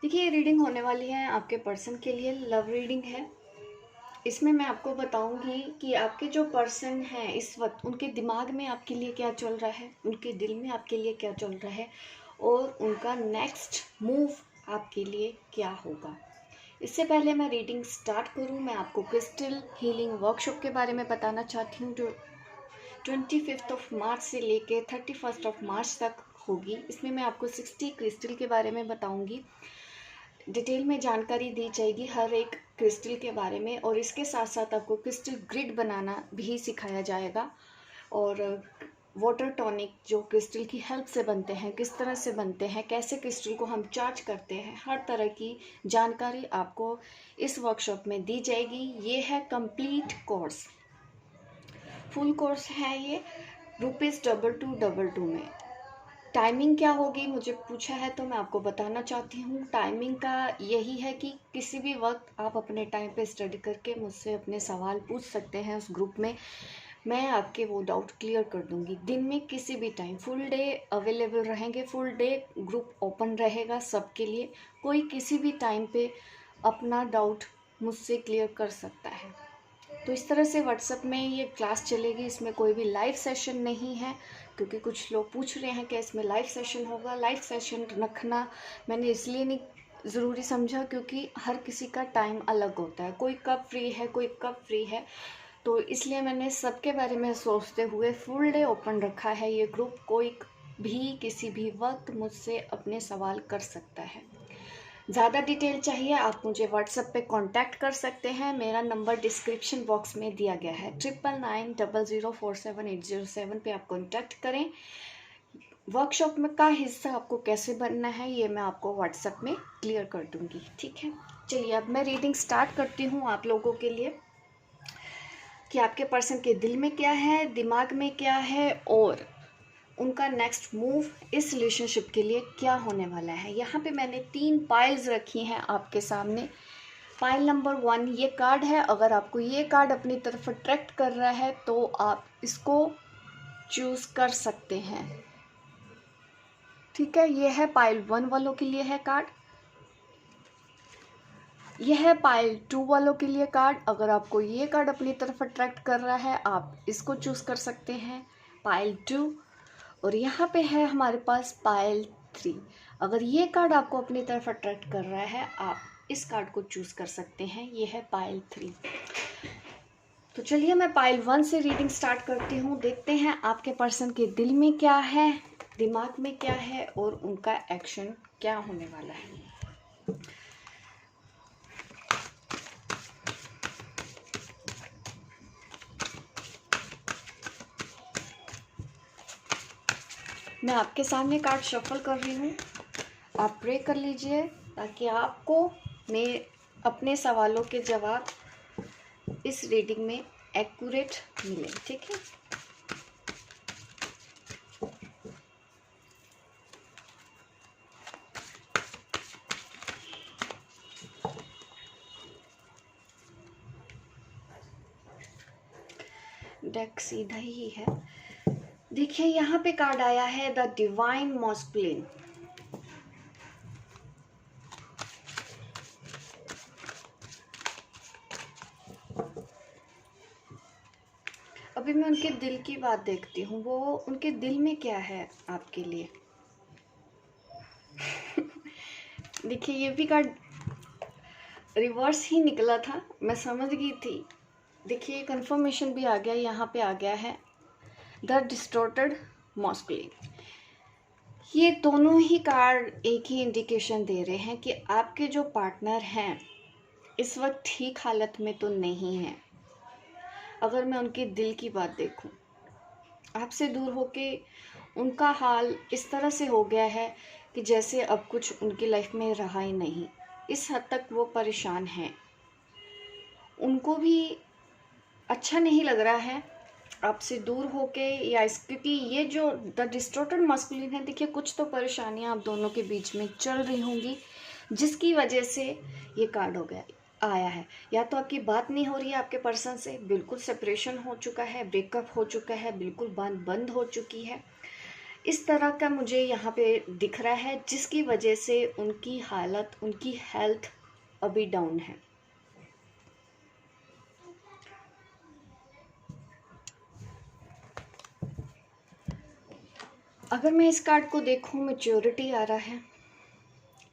देखिए, ये रीडिंग होने वाली है आपके पर्सन के लिए, लव रीडिंग है। इसमें मैं आपको बताऊंगी कि आपके जो पर्सन हैं इस वक्त उनके दिमाग में आपके लिए क्या चल रहा है, उनके दिल में आपके लिए क्या चल रहा है और उनका नेक्स्ट मूव आपके लिए क्या होगा। इससे पहले मैं रीडिंग स्टार्ट करूं, मैं आपको क्रिस्टल हीलिंग वर्कशॉप के बारे में बताना चाहती हूँ जो 25 मार्च से लेके 31 मार्च तक होगी। इसमें मैं आपको 60 क्रिस्टल के बारे में बताऊंगी। डिटेल में जानकारी दी जाएगी हर एक क्रिस्टल के बारे में, और इसके साथ साथ आपको क्रिस्टल ग्रिड बनाना भी सिखाया जाएगा। और वाटर टॉनिक जो क्रिस्टल की हेल्प से बनते हैं, किस तरह से बनते हैं, कैसे क्रिस्टल को हम चार्ज करते हैं, हर तरह की जानकारी आपको इस वर्कशॉप में दी जाएगी। ये है कंप्लीट कोर्स, फुल कोर्स है ये, ₹2222 में। टाइमिंग क्या होगी मुझे पूछा है तो मैं आपको बताना चाहती हूँ। टाइमिंग का यही है कि किसी भी वक्त आप अपने टाइम पे स्टडी करके मुझसे अपने सवाल पूछ सकते हैं उस ग्रुप में। मैं आपके वो डाउट क्लियर कर दूँगी। दिन में किसी भी टाइम फुल डे अवेलेबल रहेंगे, फुल डे ग्रुप ओपन रहेगा सबके लिए। कोई किसी भी टाइम पे अपना डाउट मुझसे क्लियर कर सकता है। तो इस तरह से व्हाट्सएप में ये क्लास चलेगी। इसमें कोई भी लाइव सेशन नहीं है, क्योंकि कुछ लोग पूछ रहे हैं कि इसमें लाइव सेशन होगा। लाइव सेशन रखना मैंने इसलिए नहीं ज़रूरी समझा क्योंकि हर किसी का टाइम अलग होता है, कोई कब फ्री है कोई कब फ्री है, तो इसलिए मैंने सबके बारे में सोचते हुए फुल डे ओपन रखा है ये ग्रुप। कोई भी किसी भी वक्त मुझसे अपने सवाल कर सकता है। ज़्यादा डिटेल चाहिए आप मुझे व्हाट्सएप पे कांटेक्ट कर सकते हैं। मेरा नंबर डिस्क्रिप्शन बॉक्स में दिया गया है, 9990047807 पे आप कांटेक्ट करें। वर्कशॉप में का हिस्सा आपको कैसे बनना है ये मैं आपको व्हाट्सएप में क्लियर कर दूंगी, ठीक है। चलिए अब मैं रीडिंग स्टार्ट करती हूँ आप लोगों के लिए कि आपके पर्सन के दिल में क्या है, दिमाग में क्या है और उनका नेक्स्ट मूव इस रिलेशनशिप के लिए क्या होने वाला है। यहाँ पे मैंने 3 पाइल्स रखी हैं आपके सामने। पाइल नंबर 1 ये कार्ड है। अगर आपको ये कार्ड अपनी तरफ अट्रैक्ट कर रहा है तो आप इसको चूज़ कर सकते हैं, ठीक है। ये है पाइल 1 वालों के लिए है कार्ड। यह है पाइल 2 वालों के लिए कार्ड। अगर आपको ये कार्ड अपनी तरफ अट्रैक्ट कर रहा है आप इसको चूज़ कर सकते हैं, पाइल 2। और यहाँ पे है हमारे पास पाइल 3। अगर ये कार्ड आपको अपनी तरफ अट्रैक्ट कर रहा है आप इस कार्ड को चूज़ कर सकते हैं, ये है पाइल 3। तो चलिए मैं पाइल 1 से रीडिंग स्टार्ट करती हूँ। देखते हैं आपके पर्सन के दिल में क्या है, दिमाग में क्या है और उनका एक्शन क्या होने वाला है। मैं आपके सामने कार्ड शफल कर रही हूँ, आप प्रे कर लीजिए ताकि आपको मैं अपने सवालों के जवाब इस रीडिंग में एक्यूरेट मिले, ठीक है। डेक सीधा ही है। देखिए यहाँ पे कार्ड आया है द डिवाइन मॉस्कुलिन। अभी मैं उनके दिल की बात देखती हूँ, वो उनके दिल में क्या है आपके लिए। देखिए ये भी कार्ड रिवर्स ही निकला था, मैं समझ गई थी। देखिए कंफर्मेशन भी आ गया, यहाँ पे आ गया है द डिस्टॉर्टेड मॉस्कुलिन। ये दोनों ही कार्ड एक ही इंडिकेशन दे रहे हैं कि आपके जो पार्टनर हैं इस वक्त ठीक हालत में तो नहीं है। अगर मैं उनके दिल की बात देखूं, आपसे दूर होके उनका हाल इस तरह से हो गया है कि जैसे अब कुछ उनकी लाइफ में रहा ही नहीं। इस हद तक वो परेशान हैं, उनको भी अच्छा नहीं लग रहा है आपसे दूर होके, या इस क्योंकि ये जो द डिस्टॉर्टेड मस्कुलिन है, देखिए कुछ तो परेशानियां आप दोनों के बीच में चल रही होंगी जिसकी वजह से ये कार्ड हो गया आया है। या तो आपकी बात नहीं हो रही है आपके पर्सन से, बिल्कुल सेपरेशन हो चुका है, ब्रेकअप हो चुका है, बिल्कुल बात बंद हो चुकी है। इस तरह का मुझे यहाँ पे दिख रहा है, जिसकी वजह से उनकी हालत, उनकी हेल्थ अभी डाउन है। अगर मैं इस कार्ड को देखूं, मैच्योरिटी आ रहा है।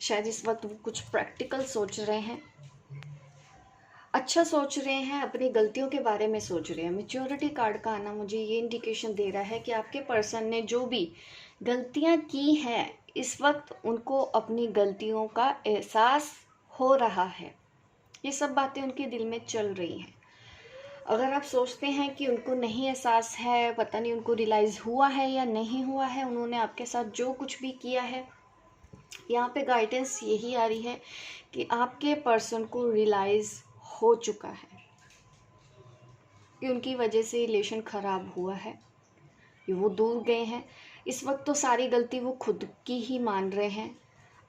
शायद इस वक्त वो कुछ प्रैक्टिकल सोच रहे हैं, अच्छा सोच रहे हैं, अपनी गलतियों के बारे में सोच रहे हैं। मैच्योरिटी कार्ड का आना मुझे ये इंडिकेशन दे रहा है कि आपके पर्सन ने जो भी गलतियां की हैं, इस वक्त उनको अपनी गलतियों का एहसास हो रहा है। ये सब बातें उनके दिल में चल रही हैं। अगर आप सोचते हैं कि उनको नहीं एहसास है, पता नहीं उनको रियलाइज़ हुआ है या नहीं हुआ है, उन्होंने आपके साथ जो कुछ भी किया है, यहाँ पे गाइडेंस यही आ रही है कि आपके पर्सन को रियलाइज़ हो चुका है कि उनकी वजह से रिलेशन ख़राब हुआ है, कि वो दूर गए हैं। इस वक्त तो सारी गलती वो खुद की ही मान रहे हैं,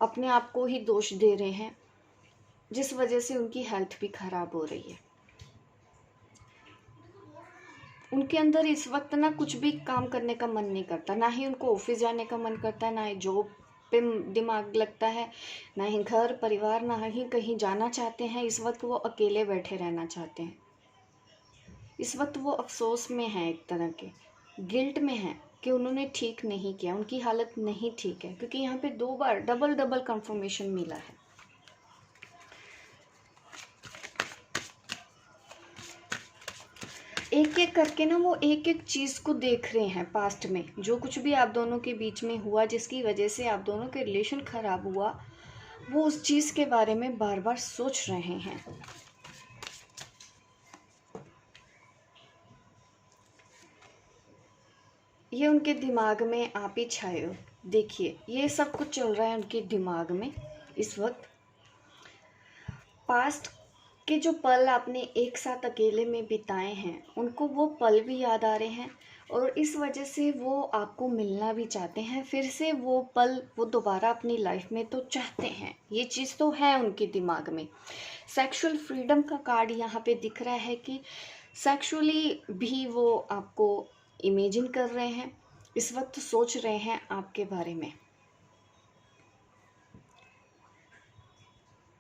अपने आप को ही दोष दे रहे हैं, जिस वजह से उनकी हेल्थ भी ख़राब हो रही है। उनके अंदर इस वक्त ना कुछ भी काम करने का मन नहीं करता, ना ही उनको ऑफिस जाने का मन करता है, ना ही जॉब पे दिमाग लगता है, ना ही घर परिवार, ना ही कहीं जाना चाहते हैं। इस वक्त वो अकेले बैठे रहना चाहते हैं। इस वक्त वो अफसोस में हैं, एक तरह के गिल्ट में हैं कि उन्होंने ठीक नहीं किया, उनकी हालत नहीं ठीक है, क्योंकि यहाँ पे 2 बार डबल डबल कंफर्मेशन मिला है। एक एक करके ना वो एक एक चीज़ को देख रहे हैं, पास्ट में जो कुछ भी आप दोनों के बीच में हुआ, जिसकी वजह से आप दोनों के रिलेशन ख़राब हुआ, वो उस चीज़ के बारे में बार बार सोच रहे हैं। ये उनके दिमाग में आप ही छाए हो। देखिए, ये सब कुछ चल रहा है उनके दिमाग में इस वक्त। पास्ट के जो पल आपने एक साथ अकेले में बिताए हैं, उनको वो पल भी याद आ रहे हैं, और इस वजह से वो आपको मिलना भी चाहते हैं। फिर से वो पल वो दोबारा अपनी लाइफ में तो चाहते हैं, ये चीज़ तो है उनके दिमाग में। सेक्सुअल फ्रीडम का कार्ड यहाँ पे दिख रहा है कि सेक्सुअली भी वो आपको इमेजिन कर रहे हैं, इस वक्त सोच रहे हैं आपके बारे में।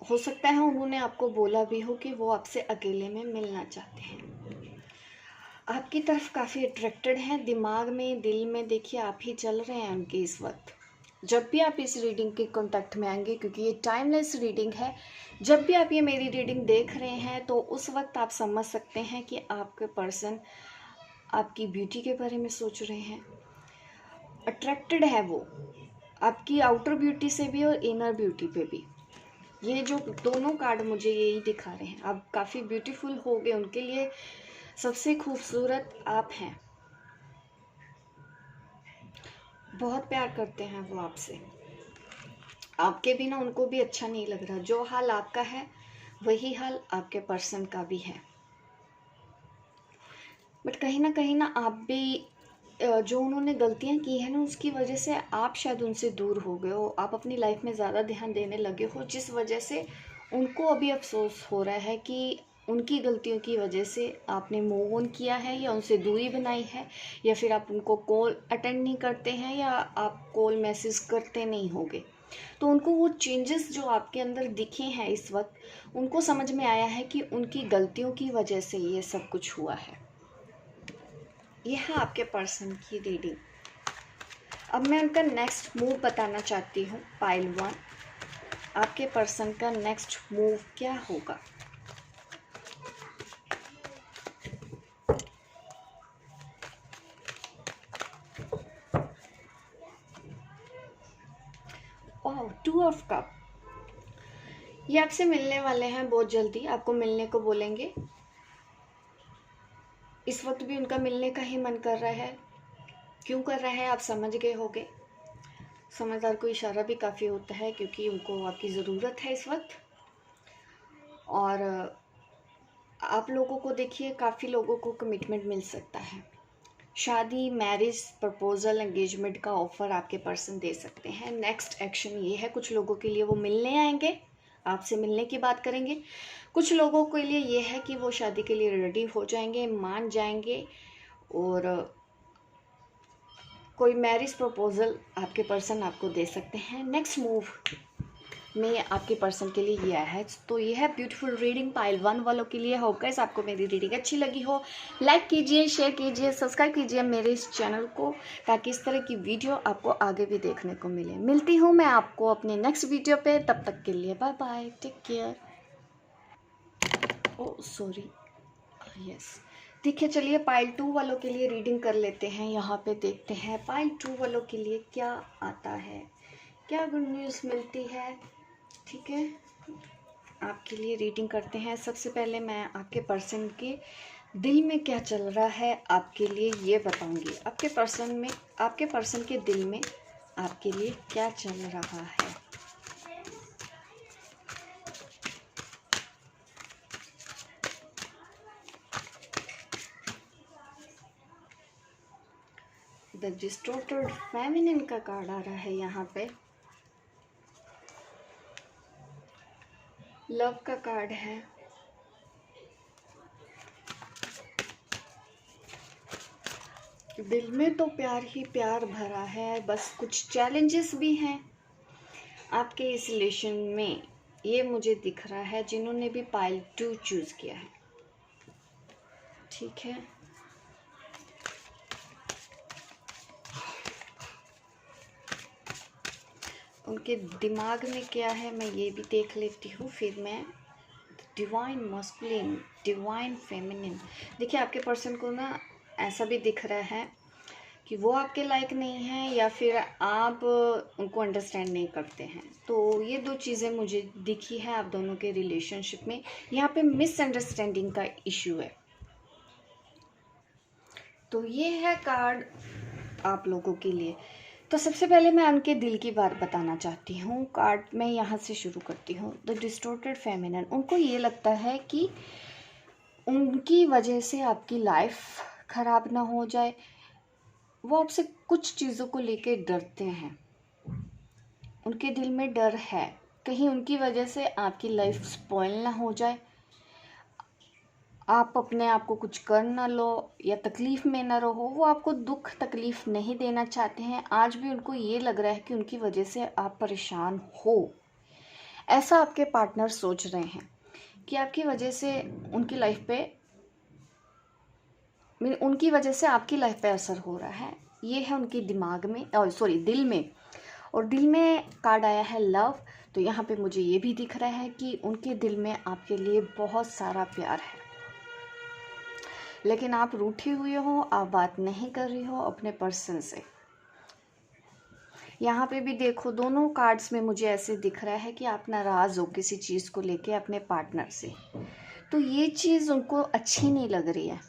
हो सकता है उन्होंने आपको बोला भी हो कि वो आपसे अकेले में मिलना चाहते हैं। आपकी तरफ काफ़ी अट्रैक्टेड हैं, दिमाग में, दिल में देखिए आप ही चल रहे हैं उनके इस वक्त। जब भी आप इस रीडिंग के कांटेक्ट में आएंगे, क्योंकि ये टाइमलेस रीडिंग है, जब भी आप ये मेरी रीडिंग देख रहे हैं, तो उस वक्त आप समझ सकते हैं कि आपके पर्सन आपकी ब्यूटी के बारे में सोच रहे हैं। अट्रैक्टेड है वो आपकी आउटर ब्यूटी से भी और इनर ब्यूटी पे भी। ये जो दोनों कार्ड मुझे यही दिखा रहे हैं, आप काफ़ी ब्यूटीफुल हो गए उनके लिए। सबसे खूबसूरत आप हैं, बहुत प्यार करते हैं वो आपसे। आपके बिना उनको भी अच्छा नहीं लग रहा। जो हाल आपका है वही हाल आपके पर्सन का भी है। बट कहीं ना आप भी जो उन्होंने गलतियां की है ना, उसकी वजह से आप शायद उनसे दूर हो गए हो, आप अपनी लाइफ में ज़्यादा ध्यान देने लगे हो, जिस वजह से उनको अभी अफसोस हो रहा है कि उनकी गलतियों की वजह से आपने मूव ऑन किया है, या उनसे दूरी बनाई है, या फिर आप उनको कॉल अटेंड नहीं करते हैं, या आप कॉल मैसेज करते नहीं होगे। तो उनको वो चेंजेस जो आपके अंदर दिखे हैं इस वक्त, उनको समझ में आया है कि उनकी गलतियों की वजह से ये सब कुछ हुआ है। यह है आपके पर्सन की रीडिंग। अब मैं उनका नेक्स्ट मूव बताना चाहती हूँ। पाइल 1, आपके पर्सन का नेक्स्ट मूव क्या होगा? ओह, 2 ऑफ कप। ये आपसे मिलने वाले हैं बहुत जल्दी, आपको मिलने को बोलेंगे। इस वक्त भी उनका मिलने का ही मन कर रहा है। क्यों कर रहा है आप समझ गए होंगे। समझदार को इशारा भी काफ़ी होता है, क्योंकि उनको आपकी ज़रूरत है इस वक्त। और आप लोगों को देखिए, काफ़ी लोगों को कमिटमेंट मिल सकता है। शादी, मैरिज, प्रपोजल, एंगेजमेंट का ऑफर आपके पर्सन दे सकते हैं। नेक्स्ट एक्शन ये है, कुछ लोगों के लिए वो मिलने आएंगे, आपसे मिलने की बात करेंगे। कुछ लोगों के लिए ये है कि वो शादी के लिए रेडी हो जाएंगे, मान जाएंगे, और कोई मैरिज प्रपोजल आपके पर्सन आपको दे सकते हैं। नेक्स्ट मूव में आपके पर्सन के लिए ये है। तो ये है ब्यूटीफुल रीडिंग पाइल 1 वालों के लिए। होप गाइस आपको मेरी रीडिंग अच्छी लगी हो, लाइक कीजिए, शेयर कीजिए, सब्सक्राइब कीजिए मेरे इस चैनल को, ताकि इस तरह की वीडियो आपको आगे भी देखने को मिले। मिलती हूँ मैं आपको अपने नेक्स्ट वीडियो पे, तब तक के लिए बाय बाय, टेक केयर। ओ सॉरी, यस देखिए, चलिए पाइल 2 वालों के लिए रीडिंग कर लेते हैं। यहाँ पे देखते हैं पाइल 2 वालों के लिए क्या आता है, क्या गुड न्यूज़ मिलती है। ठीक है, आपके लिए रीडिंग करते हैं। सबसे पहले मैं आपके पर्सन के दिल में क्या चल रहा है आपके लिए ये बताऊंगी। आपके पर्सन के दिल में आपके लिए क्या चल रहा है। द डिस्टॉर्टेड फेमिनिन का कार्ड आ रहा है यहाँ पे। लव का कार्ड है। दिल में तो प्यार ही प्यार भरा है, बस कुछ चैलेंजेस भी हैं आपके इस रिलेशन में, ये मुझे दिख रहा है, जिन्होंने भी पाइल 2 चूज किया है। ठीक है, उनके दिमाग में क्या है मैं ये भी देख लेती हूँ, फिर मैं डिवाइन मस्कुलिन, डिवाइन फेमिनिन। देखिए, आपके पर्सन को ना ऐसा भी दिख रहा है कि वो आपके लायक नहीं है, या फिर आप उनको अंडरस्टैंड नहीं करते हैं। तो ये 2 चीज़ें मुझे दिखी है आप दोनों के रिलेशनशिप में। यहाँ पे मिसअंडरस्टैंडिंग का इश्यू है। तो ये है कार्ड आप लोगों के लिए। तो सबसे पहले मैं उनके दिल की बात बताना चाहती हूँ। कार्ड मैं यहाँ से शुरू करती हूँ। द डिस्टॉर्टेड फेमिनिन, उनको ये लगता है कि उनकी वजह से आपकी लाइफ खराब ना हो जाए। वो आपसे कुछ चीज़ों को लेके डरते हैं। उनके दिल में डर है, कहीं उनकी वजह से आपकी लाइफ स्पॉइल ना हो जाए, आप अपने आप को कुछ कर ना लो या तकलीफ़ में ना रहो। वो आपको दुख तकलीफ़ नहीं देना चाहते हैं। आज भी उनको ये लग रहा है कि उनकी वजह से आप परेशान हो। ऐसा आपके पार्टनर सोच रहे हैं कि आपकी वजह से उनकी लाइफ पे, उनकी वजह से आपकी लाइफ पे असर हो रहा है। ये है उनके दिमाग में, दिल में। और दिल में कार्ड आया है लव। तो यहाँ पे मुझे ये भी दिख रहा है कि उनके दिल में आपके लिए बहुत सारा प्यार है, लेकिन आप रूठी हुई हो, आप बात नहीं कर रही हो अपने पर्सन से। यहाँ पे भी देखो, दोनों कार्ड्स में मुझे ऐसे दिख रहा है कि आप नाराज़ हो किसी चीज़ को लेके अपने पार्टनर से। तो ये चीज़ उनको अच्छी नहीं लग रही है।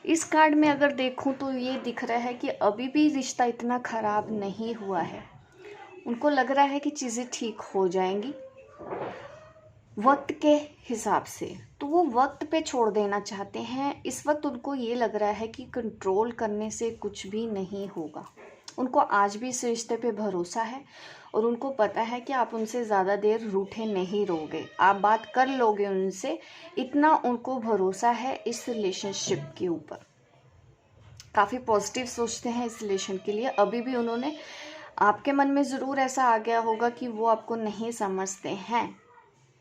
इस कार्ड में अगर देखूं तो ये दिख रहा है कि अभी भी रिश्ता इतना ख़राब नहीं हुआ है। उनको लग रहा है कि चीज़ें ठीक हो जाएंगी वक्त के हिसाब से। तो वो वक्त पे छोड़ देना चाहते हैं। इस वक्त उनको ये लग रहा है कि कंट्रोल करने से कुछ भी नहीं होगा। उनको आज भी इस रिश्ते पे भरोसा है, और उनको पता है कि आप उनसे ज़्यादा देर रूठे नहीं रहोगे, आप बात कर लोगे उनसे। इतना उनको भरोसा है इस रिलेशनशिप के ऊपर। काफ़ी पॉजिटिव सोचते हैं इस रिलेशन के लिए। अभी भी उन्होंने, आपके मन में ज़रूर ऐसा आ गया होगा कि वो आपको नहीं समझते हैं,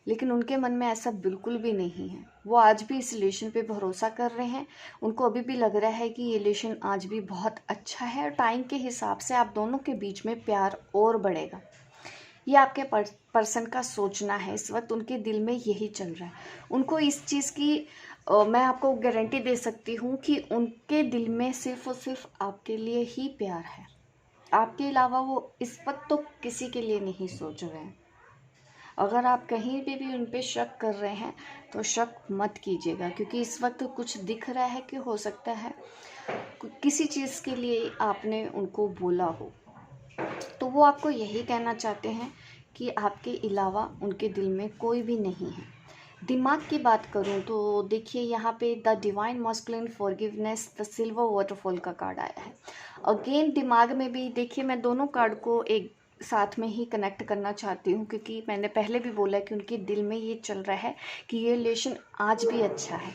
लेकिन उनके मन में ऐसा बिल्कुल भी नहीं है। वो आज भी इस रिलेशन पे भरोसा कर रहे हैं। उनको अभी भी लग रहा है कि ये रिलेशन आज भी बहुत अच्छा है, और टाइम के हिसाब से आप दोनों के बीच में प्यार और बढ़ेगा। ये आपके पर्सन का सोचना है। इस वक्त उनके दिल में यही चल रहा है। उनको इस चीज़ की मैं आपको गारंटी दे सकती हूँ कि उनके दिल में सिर्फ़ और सिर्फ आपके लिए ही प्यार है। आपके अलावा वो इस वक्त तो किसी के लिए नहीं सोच रहे हैं। अगर आप कहीं भी उन पे शक कर रहे हैं तो शक मत कीजिएगा, क्योंकि इस वक्त कुछ दिख रहा है कि हो सकता है किसी चीज़ के लिए आपने उनको बोला हो। तो वो आपको यही कहना चाहते हैं कि आपके अलावा उनके दिल में कोई भी नहीं है। दिमाग की बात करूं तो देखिए, यहाँ पे the divine masculine forgiveness, the silver waterfall का कार्ड आया है। अगेन दिमाग में भी देखिए, मैं दोनों कार्ड को एक साथ में ही कनेक्ट करना चाहती हूँ, क्योंकि मैंने पहले भी बोला कि उनके दिल में ये चल रहा है कि ये रिलेशन आज भी अच्छा है।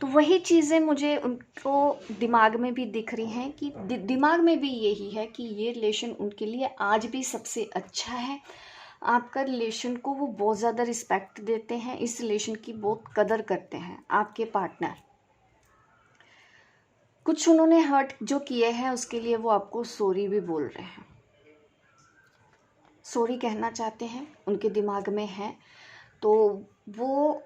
तो वही चीज़ें मुझे उनको दिमाग में भी दिख रही हैं कि दिमाग में भी यही है कि ये रिलेशन उनके लिए आज भी सबसे अच्छा है। आपका रिलेशन को वो बहुत ज़्यादा रिस्पेक्ट देते हैं, इस रिलेशन की बहुत कदर करते हैं आपके पार्टनर। कुछ उन्होंने हर्ट जो किए हैं उसके लिए वो आपको सॉरी भी बोल रहे हैं, सॉरी कहना चाहते हैं, उनके दिमाग में है। तो वो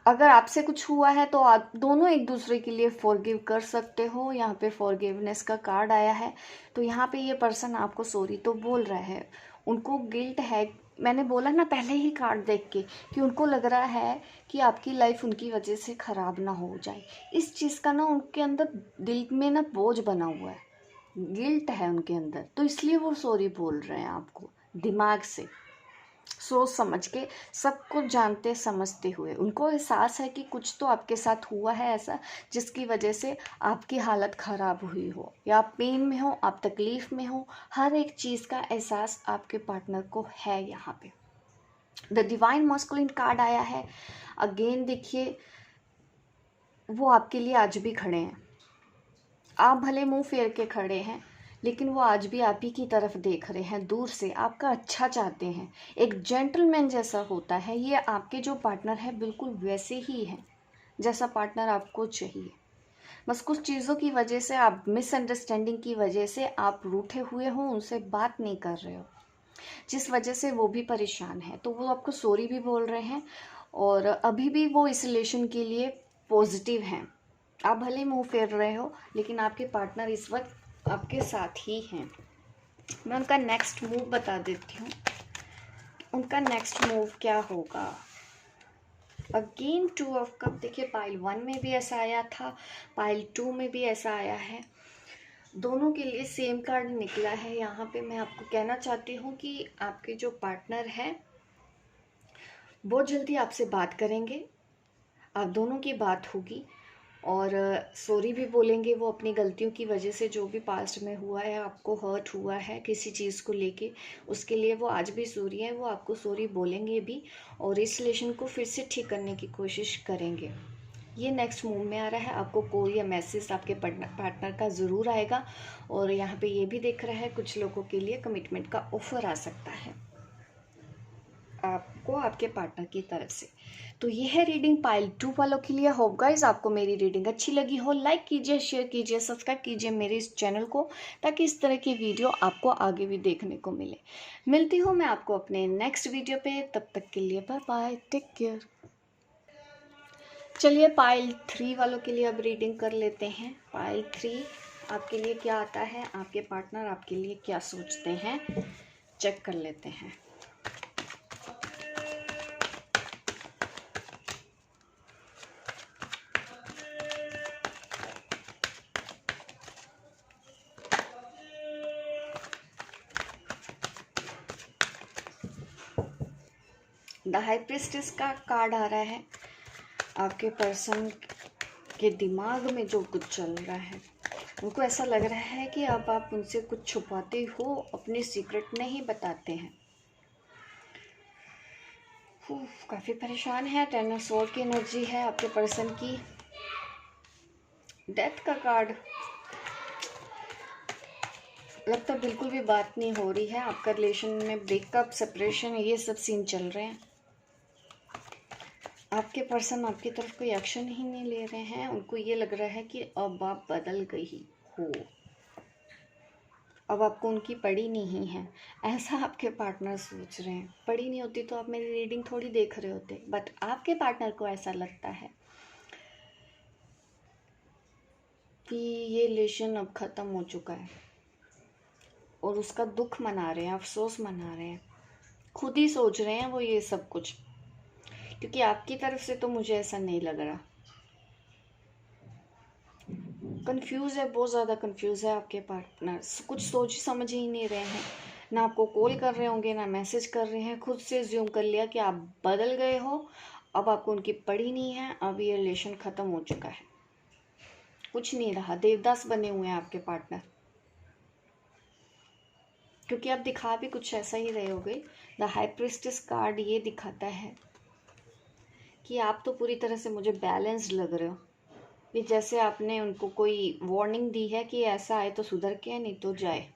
अगर आपसे कुछ हुआ है तो आप दोनों एक दूसरे के लिए फॉरगिव कर सकते हो। यहाँ पे फॉरगिवनेस का कार्ड आया है, तो यहाँ पे ये पर्सन आपको सॉरी तो बोल रहा है, उनको गिल्ट है। मैंने बोला ना पहले ही कार्ड देख के कि उनको लग रहा है कि आपकी लाइफ उनकी वजह से ख़राब ना हो जाए। इस चीज़ का ना उनके अंदर दिल में ना बोझ बना हुआ है, गिल्ट है उनके अंदर, तो इसलिए वो सॉरी बोल रहे हैं आपको दिमाग से, सोच समझ के, सब कुछ जानते समझते हुए। उनको एहसास है कि कुछ तो आपके साथ हुआ है ऐसा जिसकी वजह से आपकी हालत ख़राब हुई हो, या आप पेन में हो, आप तकलीफ़ में हो। हर एक चीज़ का एहसास आपके पार्टनर को है। यहाँ पे द डिवाइन मस्कुलिन कार्ड आया है। अगेन देखिए, वो आपके लिए आज भी खड़े हैं। आप भले मुंह फेर के खड़े हैं, लेकिन वो आज भी आप ही की तरफ देख रहे हैं, दूर से आपका अच्छा चाहते हैं। एक जेंटलमैन जैसा होता है ये आपके जो पार्टनर है, बिल्कुल वैसे ही है जैसा पार्टनर आपको चाहिए। बस कुछ चीज़ों की वजह से, आप मिसअंडरस्टैंडिंग की वजह से आप रूठे हुए हो, उनसे बात नहीं कर रहे हो, जिस वजह से वो भी परेशान है। तो वो आपको सॉरी भी बोल रहे हैं, और अभी भी वो इस रिलेशन के लिए पॉजिटिव हैं। आप भले मुंह फेर रहे हो, लेकिन आपके पार्टनर इस वक्त आपके साथ ही हैं। मैं उनका नेक्स्ट मूव बता देती हूँ, उनका नेक्स्ट मूव क्या होगा। Again 2 of cup. देखिए, पाइल 1 में भी ऐसा आया था, पाइल 2 में भी ऐसा आया है, दोनों के लिए सेम कार्ड निकला है। यहाँ पे मैं आपको कहना चाहती हूँ कि आपके जो पार्टनर है बहुत जल्दी आपसे बात करेंगे, आप दोनों की बात होगी, और सॉरी भी बोलेंगे वो अपनी गलतियों की वजह से। जो भी पास्ट में हुआ है, आपको हर्ट हुआ है किसी चीज़ को लेके, उसके लिए वो आज भी सॉरी है, वो आपको सॉरी बोलेंगे भी, और इस रिलेशन को फिर से ठीक करने की कोशिश करेंगे। ये नेक्स्ट मूव में आ रहा है। आपको कॉल या मैसेज आपके पार्टनर का ज़रूर आएगा, और यहाँ पे ये भी दिख रहा है कुछ लोगों के लिए कमिटमेंट का ऑफर आ सकता है आपको आपके पार्टनर की तरफ से। तो ये है रीडिंग पाइल 2 वालों के लिए। होप गाइस आपको मेरी रीडिंग अच्छी लगी हो। लाइक कीजिए, शेयर कीजिए, सब्सक्राइब कीजिए मेरे इस चैनल को, ताकि इस तरह की वीडियो आपको आगे भी देखने को मिले। मिलती हूँ मैं आपको अपने नेक्स्ट वीडियो पे, तब तक के लिए बाय बाय, टेक केयर। चलिए पाइल 3 वालों के लिए अब रीडिंग कर लेते हैं। पाइल 3 आपके लिए क्या आता है, आपके पार्टनर आपके लिए क्या सोचते हैं, चेक कर लेते हैं। द हाई प्रिस्टेस का कार्ड आ रहा है। आपके पर्सन के दिमाग में जो कुछ चल रहा है, उनको ऐसा लग रहा है कि अब आप उनसे कुछ छुपाते हो, अपने सीक्रेट नहीं बताते हैं। काफ़ी परेशान है। 10 ऑफ स्वॉर्ड की एनर्जी है आपके पर्सन की। डेथ का कार्ड, लगता बिल्कुल भी बात नहीं हो रही है। आपका रिलेशन में ब्रेकअप, सेपरेशन, ये सब सीन चल रहे हैं। आपके पर्सन आपकी तरफ कोई एक्शन ही नहीं ले रहे हैं। उनको ये लग रहा है कि अब आप बदल गई हो, अब आपको उनकी पड़ी नहीं है, ऐसा आपके पार्टनर सोच रहे हैं। पड़ी नहीं होती तो आप मेरी रीडिंग थोड़ी देख रहे होते, बट आपके पार्टनर को ऐसा लगता है कि ये रिलेशन अब ख़त्म हो चुका है, और उसका दुख मना रहे हैं, अफसोस मना रहे हैं, खुद ही सोच रहे हैं वो ये सब कुछ। क्योंकि आपकी तरफ से तो मुझे ऐसा नहीं लग रहा। कंफ्यूज है, बहुत ज़्यादा कंफ्यूज है आपके पार्टनर, कुछ सोच समझ ही नहीं रहे हैं। ना आपको कॉल कर रहे होंगे, ना मैसेज कर रहे हैं। खुद से ज्यूम कर लिया कि आप बदल गए हो, अब आपको उनकी पड़ी नहीं है, अब ये रिलेशन ख़त्म हो चुका है, कुछ नहीं रहा। देवदास बने हुए हैं आपके पार्टनर। क्योंकि आप दिखा भी कुछ ऐसा ही रहे होगे। द हाई प्रिस्टेस कार्ड ये दिखाता है कि आप तो पूरी तरह से मुझे बैलेंस्ड लग रहे हो, कि जैसे आपने उनको कोई वार्निंग दी है कि ऐसा आए तो सुधर के नहीं तो जाए।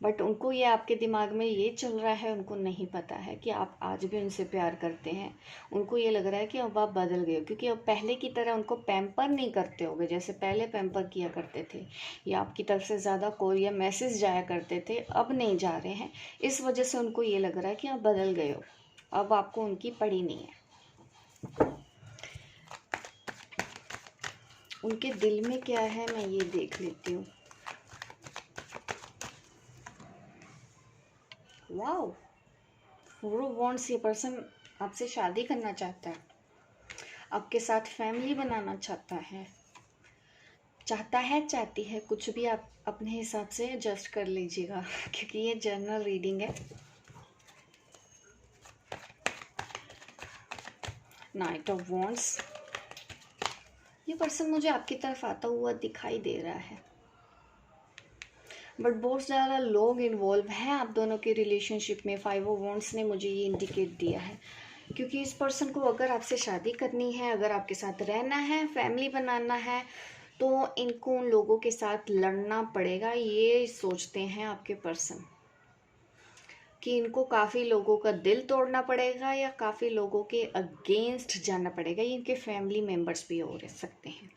बट उनको ये आपके दिमाग में ये चल रहा है, उनको नहीं पता है कि आप आज भी उनसे प्यार करते हैं। उनको ये लग रहा है कि अब आप बदल गए हो, क्योंकि अब पहले की तरह उनको पैम्पर नहीं करते होगे जैसे पहले पैम्पर किया करते थे, या आपकी तरफ से ज़्यादा कॉल या मैसेज जाया करते थे, अब नहीं जा रहे हैं। इस वजह से उनको ये लग रहा है कि आप बदल गए हो, अब आपको उनकी पड़ी नहीं है। उनके दिल में क्या है मैं ये देख लेती हूँ। वाओ, फोर ऑफ वांड्स, ये पर्सन आपसे शादी करना चाहता है, आपके साथ फैमिली बनाना चाहता है, चाहती है, कुछ भी आप अपने हिसाब से एडजस्ट कर लीजिएगा क्योंकि ये जनरल रीडिंग है। नाइट ऑफ वांड्स, ये पर्सन मुझे आपकी तरफ आता हुआ दिखाई दे रहा है, बट बहुत ज़्यादा लोग इन्वॉल्व हैं आप दोनों के रिलेशनशिप में। फाइव ऑफ वांड्स ने मुझे ये इंडिकेट दिया है, क्योंकि इस पर्सन को अगर आपसे शादी करनी है, अगर आपके साथ रहना है, फैमिली बनाना है, तो इनको उन लोगों के साथ लड़ना पड़ेगा। ये सोचते हैं आपके पर्सन कि इनको काफ़ी लोगों का दिल तोड़ना पड़ेगा या काफ़ी लोगों के अगेंस्ट जाना पड़ेगा। ये इनके फैमिली मेम्बर्स भी हो सकते हैं।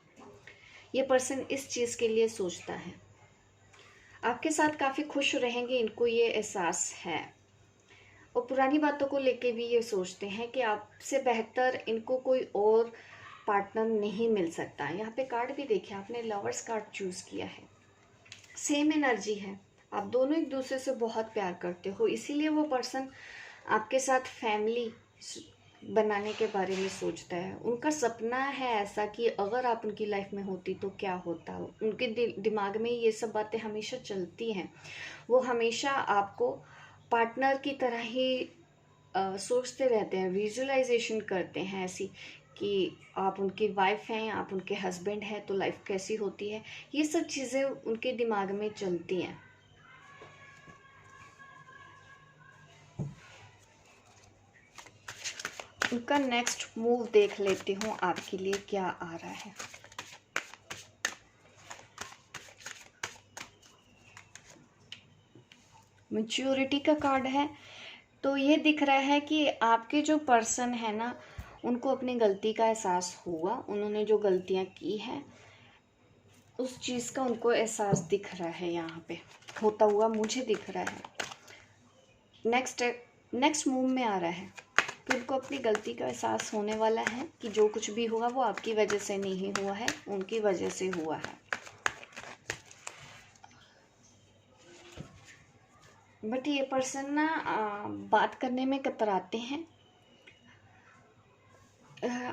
ये पर्सन इस चीज़ के लिए सोचता है, आपके साथ काफ़ी खुश रहेंगे, इनको ये एहसास है। और पुरानी बातों को लेके भी ये सोचते हैं कि आपसे बेहतर इनको कोई और पार्टनर नहीं मिल सकता। यहाँ पे कार्ड भी देखिए, आपने लवर्स कार्ड चूज़ किया है। सेम एनर्जी है, आप दोनों एक दूसरे से बहुत प्यार करते हो, इसीलिए वो पर्सन आपके साथ फैमिली बनाने के बारे में सोचता है। उनका सपना है ऐसा कि अगर आप उनकी लाइफ में होती तो क्या होता। उनके दिमाग में ये सब बातें हमेशा चलती हैं। वो हमेशा आपको पार्टनर की तरह ही सोचते रहते हैं, विजुअलाइजेशन करते हैं ऐसी कि आप उनकी वाइफ हैं, आप उनके हस्बैंड हैं, तो लाइफ कैसी होती है। ये सब चीज़ें उनके दिमाग में चलती हैं। उनका नेक्स्ट मूव देख लेती हूँ आपके लिए क्या आ रहा है। मैच्योरिटी का कार्ड है, तो ये दिख रहा है कि आपके जो पर्सन है ना, उनको अपनी गलती का एहसास हुआ। उन्होंने जो गलतियाँ की हैं उस चीज़ का उनको एहसास दिख रहा है, यहाँ पे होता हुआ मुझे दिख रहा है। नेक्स्ट मूव में आ रहा है कि उनको अपनी गलती का एहसास होने वाला है कि जो कुछ भी हुआ वो आपकी वजह से नहीं हुआ है, उनकी वजह से हुआ है। बट ये पर्सन ना बात करने में कतराते हैं।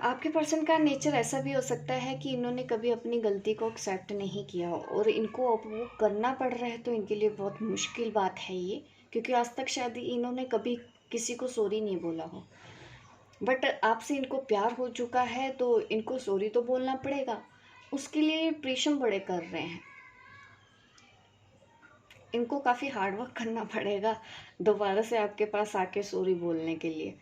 आपके पर्सन का नेचर ऐसा भी हो सकता है कि इन्होंने कभी अपनी गलती को एक्सेप्ट नहीं किया और इनको अब वो करना पड़ रहा है, तो इनके लिए बहुत मुश्किल बात है ये, क्योंकि आज तक शायद इन्होंने कभी किसी को सॉरी नहीं बोला हो। बट आपसे इनको प्यार हो चुका है तो इनको सॉरी तो बोलना पड़ेगा, उसके लिए परिश्रम बड़े कर रहे हैं। इनको काफ़ी हार्ड वर्क करना पड़ेगा दोबारा से आपके पास आके सॉरी बोलने के लिए।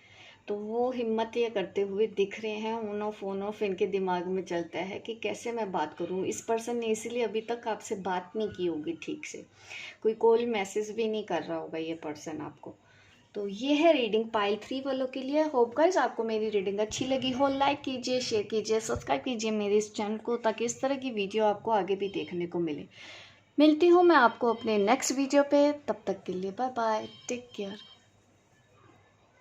तो वो हिम्मत ये करते हुए दिख रहे हैं। ऑन ऑफ इनके दिमाग में चलता है कि कैसे मैं बात करूं। इस पर्सन ने इसीलिए अभी तक आपसे बात नहीं की होगी ठीक से, कोई कॉल मैसेज भी नहीं कर रहा होगा ये पर्सन आपको। तो ये है रीडिंग पाइल 3 वालों के लिए। होप गाइस आपको मेरी रीडिंग अच्छी लगी हो। लाइक कीजिए, शेयर कीजिए, सब्सक्राइब कीजिए मेरे इस चैनल को, ताकि इस तरह की वीडियो आपको आगे भी देखने को मिले। मिलती हूँ मैं आपको अपने नेक्स्ट वीडियो पे, तब तक के लिए बाय बाय, टेक केयर।